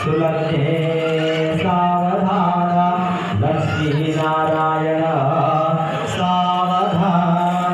सुलभ्ये सावधान लक्ष्मीनारायण सावधान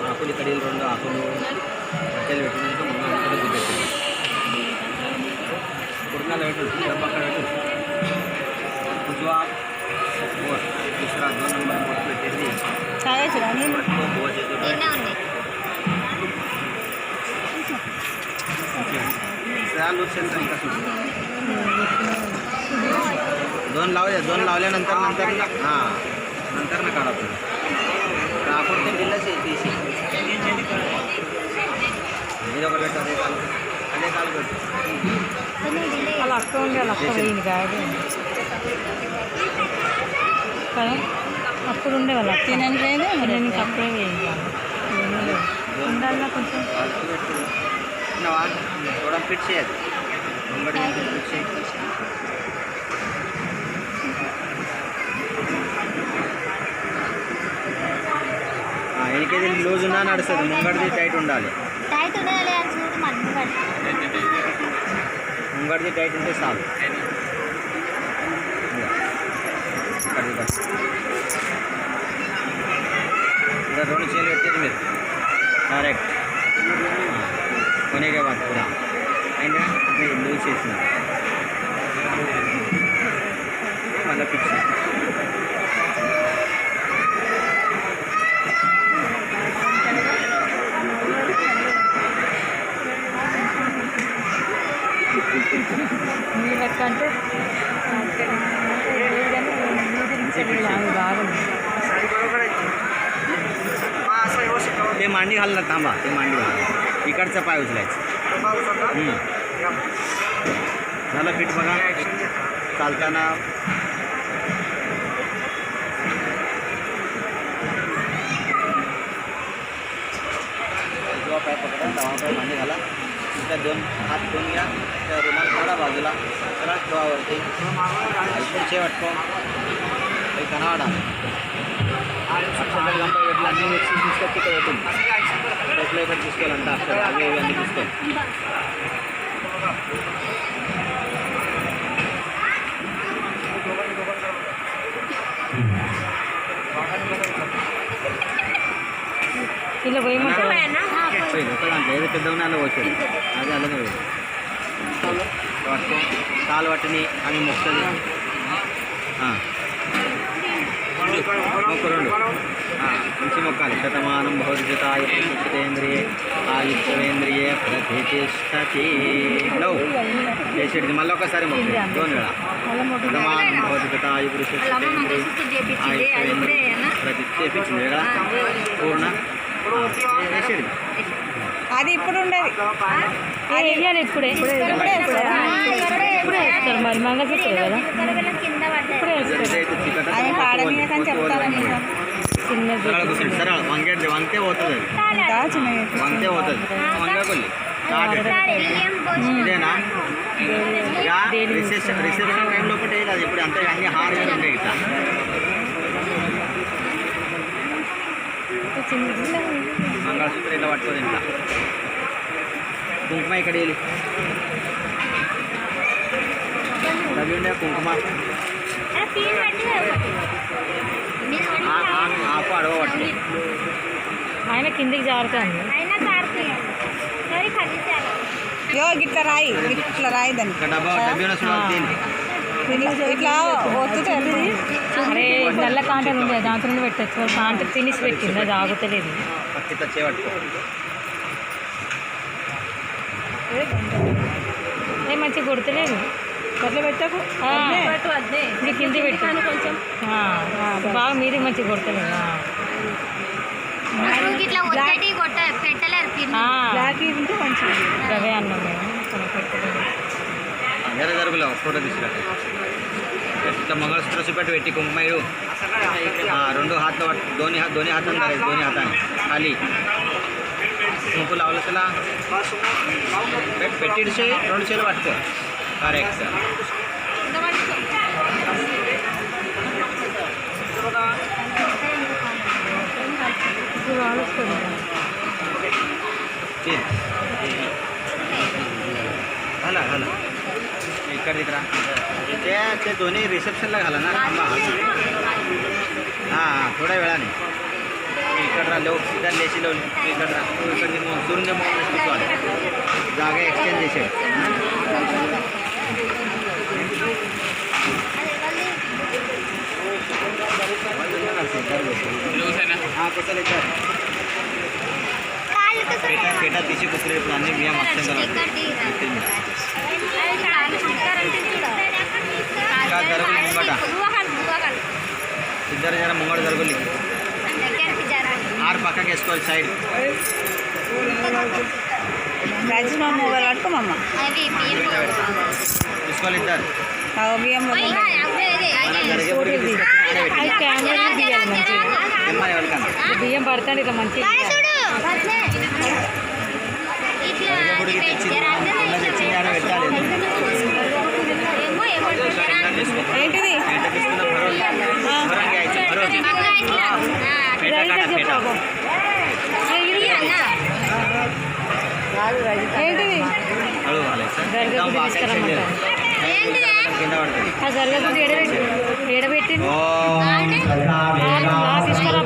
ఆకులు ఇక్కడ రెండు ఆకులు కట్టెలు పెట్టినాక ముందు అక్కడ చూపెట్టింది కుర్నాలు పెట్టు పక్కన పెట్టు कुछ और दूसरा 2 नंबर बोर्ड पे टेली चाय चलानी तो बहुत है तो चालू से संख्या दोन लावल्यानंतर हां नंतर ना काढा आपण आपण ते दिलंच आहे तीसी ఇది ఒక పెట్టు అదే కాలు పెట్టు అలా అక్క ఉండి అలా అక్క పోయింది కాదు కదా అప్పుడు ఉండే వాళ్ళు తినని లేదు నేను అప్పుడే వేయింది ఉండాలన్నా కొంచెం थोड़ा फिट से ఎనికేది లూజ్ ఉన్నా నడుస్తుంది ముంగడిది టైట్ ఉండాలి ముంగడిది టైట్ ఉంటే చాలు इधर दोनों चेल बैठे थे मेरे डायरेक्ट होने के बाद पूरा लूज చేసిన మళ్ళీ పిచ్చి మీకంటే బాగుంది ते मांडी घालणार थांबा ते मांडी घाल इकडचा पाय उचलायचं झालं फिट बघा चालताना उजवा पाय पकडा डावा पाय मांडी घाला त्या 2 हात धुवून घ्या त्या रुमाल काढा बाजूला सरळ ठेवावरती इथे शेवटको काही कनावाडा అక్షరాలు గంప ఇట్లా అన్ని మిక్సీ తీసుకొచ్చి ఇక్కడ పెట్టింది రేట్లో ఇక్కడ తీసుకోవాలంట అక్షరాలు అవి ఇవి అన్నీ తీసుకోవాలి ఇలా పోయమంటారు ఒకదాంట్లో ఏదో పెద్ద ఉన్నాలో వచ్చేది అది అలానే పోయింది పట్టుకో కాలు పట్టిని అని మొక్కది మొక్కరండు మంచి మొక్కాలి శతమానం భవతితాయ ప్రతిష్ఠితేంద్రియే ఆయుష్యేంద్రియే ప్రతిష్టతి లవ్ చేసేది మళ్ళీ ఒకసారి మొక్క 2 వేళ శతమానం భవతితాయ ప్రతిష్ఠితేంద్రియే ఆయుష్యేంద్రియే ప్రతిష్ఠించింది కదా పూర్ణ చేసేది అది ఇప్పుడు ఉండేది అది వేయాలి ఇప్పుడే వేస్తారు మరి మంగళసూత్రం కదా ఇప్పుడే చిన్నది సరే వంకే పోతుంది వంకే పోతుంది వంగకొల్లి ఇదేనా రిసెప్షన్ టైంలో ఒకటి అది ఇప్పుడు అంతే అన్ని హార్గా ఉంటాయి ఇట్లా మంగళసూత్రం ఇట్లా పట్టుకోదు ఇంట్లో కుంకుమ ఇక్కడ వెళ్ళి తవి ఉండే కుంకుమ ఆకు అడవ పట్టు ఆయన కిందికి జారుతుంది ఇట్లా రాయి దాన్ని డబ్బా ఇట్లా అరే నల్ల కాంటలు ఉంది దాంట్లో పెట్టచ్చు కాంట తినేసి పెట్టింది అది ఆగుతలేదు మంచిగా కొడతలేదు అట్లా పెట్టకు మీ కింది పెట్టాను కొంచెం బాగా మీది మంచిగా కొడతలేదు అవే అన్నాం మేము పెట్టలేదు వేరే జరుగులో ఫోటో తీసుకురా ఇట్లా मंगलसूत्र से पेट वेटी कुंकुमा येऊ రెండు हात दोन्ही हात धरायचे दोन्ही हाताने खाली कुंकू लावलं त्याला पेटीडशे 2 चेल वाटतं करेक्ट ఇప్పుడు घाला घाला इकडे तिकडा ते दोन्ही रिसेप्शनला घाला ना थांबा हां थोड्या वेळाने इकडं राहिलो इधर लेशी लावली इकडं राहा तू इकडे सोडून दे मग जागा एक्सचेंज देशील हाँ कसं लेकर पेटा तिची कुत्रे प्राणी बिया मागच्या इधर जरा मुंगड़ जरगोली आर पक्का के इसको साइड మ్యాక్సిమం మొబైల్ పట్టుకోమమ్మ इसको इधर బియ్యం అది కెమెరా తీయాలి మంచిగా బియ్యం పడతాడు ఇట్లా మంచిగా ఏంటిది ఏంటిది గరగగుడి తీసుకురమ్మంటారు ఆ గరగగుడి ఎడబెట్టి తీసుకురా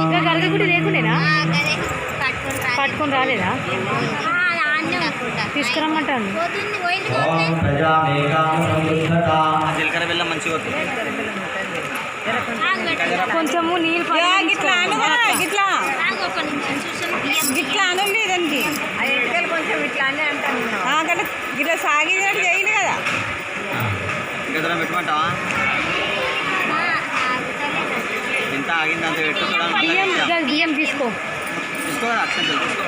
ఇంకా గరగగుడి లేకుండేనా పట్టుకొని రాలేదా తీసుకురమ్మంటాను జీలకర్ర బెల్లం మంచిగా వస్తుంది కొంచెము నీళ్ళు గిట్లా గిట్లా అనండి దానికి కొంచెం ఇట్లా అని అంటాను అక్కడ గిట్లా సాగినట్టు చేయాలి కదా ఇంకా దూరం పెట్టుకుంటావా ఎంత ఆగింది అంత పెట్టు బియ్యం తీసుకో అక్షం తీసుకో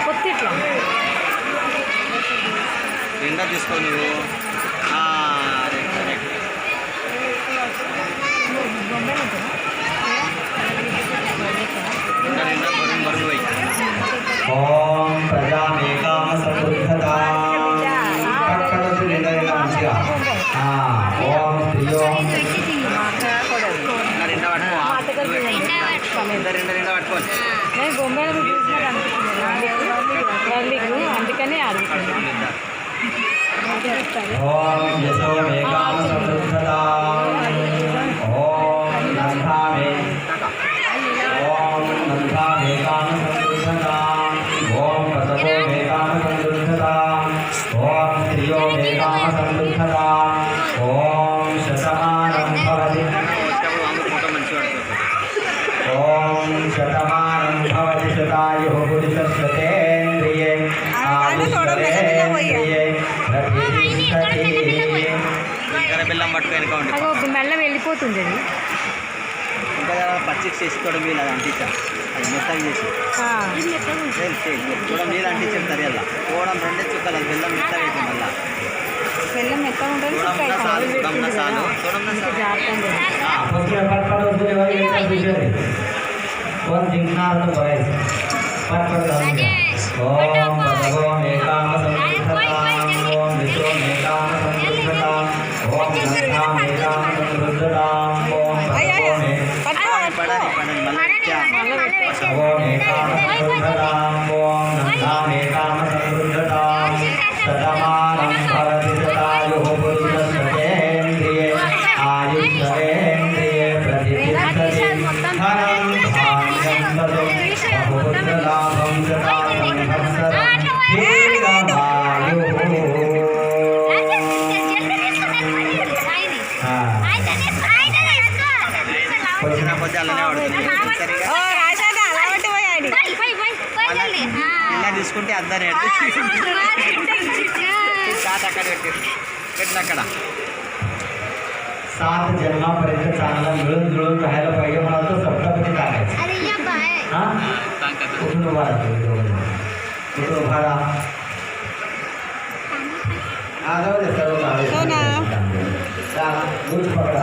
కొత్త ఇట్లా నిండా తీసుకో నువ్వు నిండా బరువు పోయి ఓం ప్రజామేకామ సమృద్ధతా పక్కనొచ్చి నిండా మంచిగా ఓం స్త్రియో నిండా పట్టుకో నిండా పట్టుకోండి నేను బొమ్మలు చూసినట్టు అనిపిస్తుంది అందుకనే అడుగుతున్నాను ఓం యశోమేకామ సమృద్ధతా ఓం నందామే ఓం నందామేకామ సమృద్ధతా ఓం ప్రసవోమేకామ సమృద్ధతా ఓం స్త్రియోమేకామ సమృద్ధతా ఓం శతమానం భవతి ఫోటో మంచిగా పడుతుంది ఓం శతమానం భవతి శతాయుః పురుషస్యేంద్రియే ఆయుష్యేంద్రియే ప్రతిష్టతి జీలకర్ర బెల్లం పట్టుకో వెనక ఉండి అది మెల్ల వెళ్ళిపోతుంది అది ఇంకా పచ్చికి చేసుకోవడం వీళ్ళు అది అంటించాం అది మెత్తగా చేసి చూడడం నీళ్ళు అంటించాం సరియల్లా చూడడం రెండే చుక్కలు అది బెల్లం మెత్తగా అవుతుంది మళ్ళీ బెల్లం మెత్తగా ఉంటుంది చూడడం సాలు उसके पटपट उसके वाली एक दूसरे और जिंकना तो बड़े पटपट ओम भगवो मेकाम समृद्धता ओम विश्व मेकाम समृद्धता ओम गंगा मेकाम समृद्धता ओम भगवो मेकाम समृद्धता ओम गंगा मेकाम समृद्धता शतमानं भवति शतायुः पुरुषस्येन्द्रिये आयुष्येन्द्रिये प्रतिष्ठति धनं धान्यं ततो बहुपुत्रलाभं शतायं संवत्सरं వచ్చిన కొద్ది అలానే పడుతుంది సరిగా ఇలా తీసుకుంటే అందరు చాట్ అక్కడ పెట్టిన అక్కడ सात जन्मापर्यंत चांगला मिळून जुळून राहायला पाहिजे मला तो सप्तपदी टाकायचं हां कुठून उभा राहतो कुठून उभा राहा जाऊ दे सर्व गुड पकडा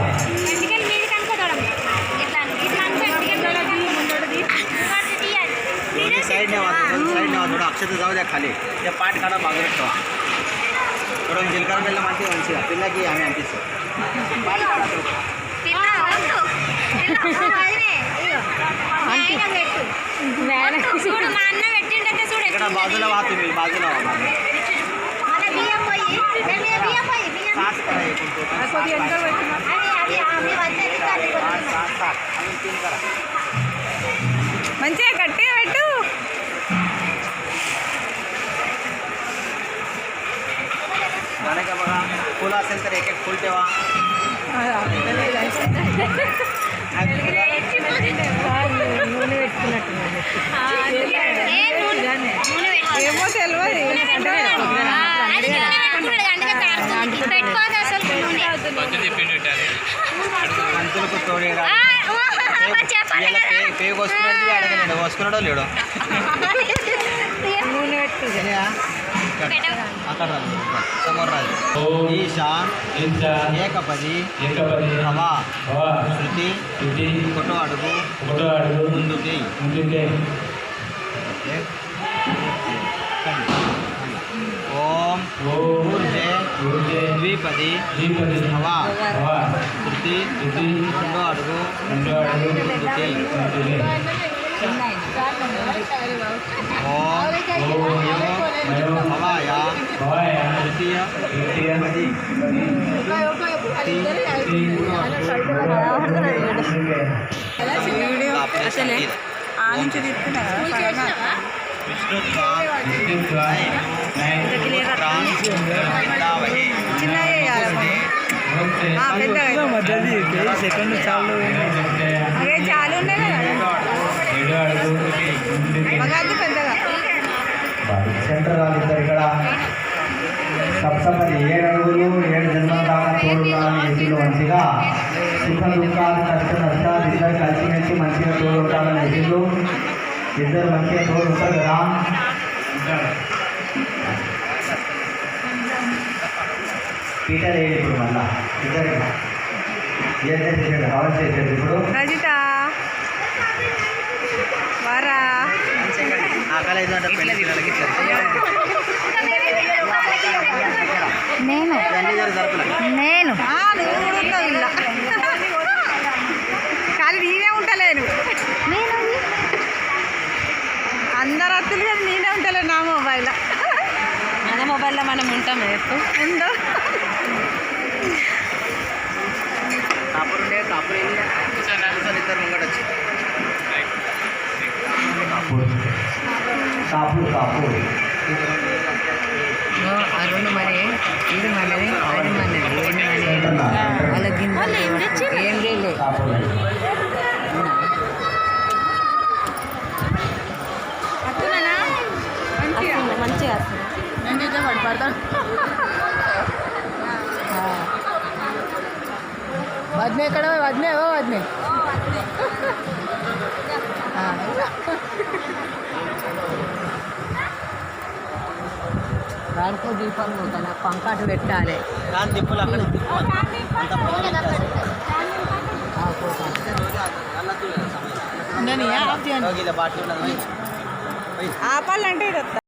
साईड नेवा थोडं अक्षत जाऊ द्या खाली ते पाठ काढा बाजूला ठेवा थोडं जीलकर्र బెల్లం అంటే మంచిగా పిల్లకి ఆమె అనిపిస్తుంది పాట కాడ बाजूला व्हा तुम्ही बाजूला व्हा सात करा एकूण total. కొద్దిగా ఎంత పెట్టినా सात. अजून 3 करा. మంచిగా గట్టిగా పెట్టు झालं का बघा फुलं असेल तर एक फुल ठेवा నూనె పెట్టుకున్నట్టు ఏమో పంతులకు తోడేడా పేగు వస్తున్నాడు అడగలేడు వస్తున్నాడో లేడు నూనె పెట్టుకుంటా అక్కడ రాదు సమోర రాదు ఈశా ఏకపది హవా శృతి ఒకటో అడుగు ముందుకి ఓం ఊర్జే ద్విపది హవా శృతి రెండో అడుగు ముందుకి ఓం హవాయ తృతీయ అసలే ఆ నుంచి తీసుకున్నా సెకండ్ చాలు అదే చాలు ఉన్నాయి కదా మగాది పెద్దగా సెంటర్ వాళ్ళు ఇద్దరు ఇక్కడ సప్తపది 7 అడుగులు 7 జన్మల దాకా తోడుండాలని ఎదురు మంచిగా సుఖ దుఃఖాలు కష్ట నష్టాలు ఇద్దరు కలిసిమెలిసి మంచిగా తోడు ఉండాలని ఎదురు ఇద్దరు మంచిగా తోడు ఉంటారు కదా పీటర్ వేయండి ఇప్పుడు మళ్ళా ఇద్దరు ఏం చేసేది హవన్ చేసేది ఇప్పుడు రజిత వారా ఆకలి అయితే పెళ్లి నేను నేను ఇలా కానీ నేనే ఉంటలేను అందరు అత్తులు కానీ నేనే ఉంటలేను నా మొబైల్లో మన మొబైల్లో మనం ఉంటాం ఎప్పుడు ఉండవు కాపురు ఉండే కాపురు ఇద్దరు ముంగట వచ్చి కాపూర్ కాపూర్ ఆ రెండు మరి ఇది మనది అది మనది వాళ్ళ గింజలు ఏం లేదు కాపూర్ మంచిగా వదిన ఎక్కడ వదిన ఓ వదిన దానికో దీపం ఉంటుంది పంకాటు పెట్టాలి దాని తిప్పులు అక్కడ బాటిల్ బాటిల్ ఆపాలంటే ఇది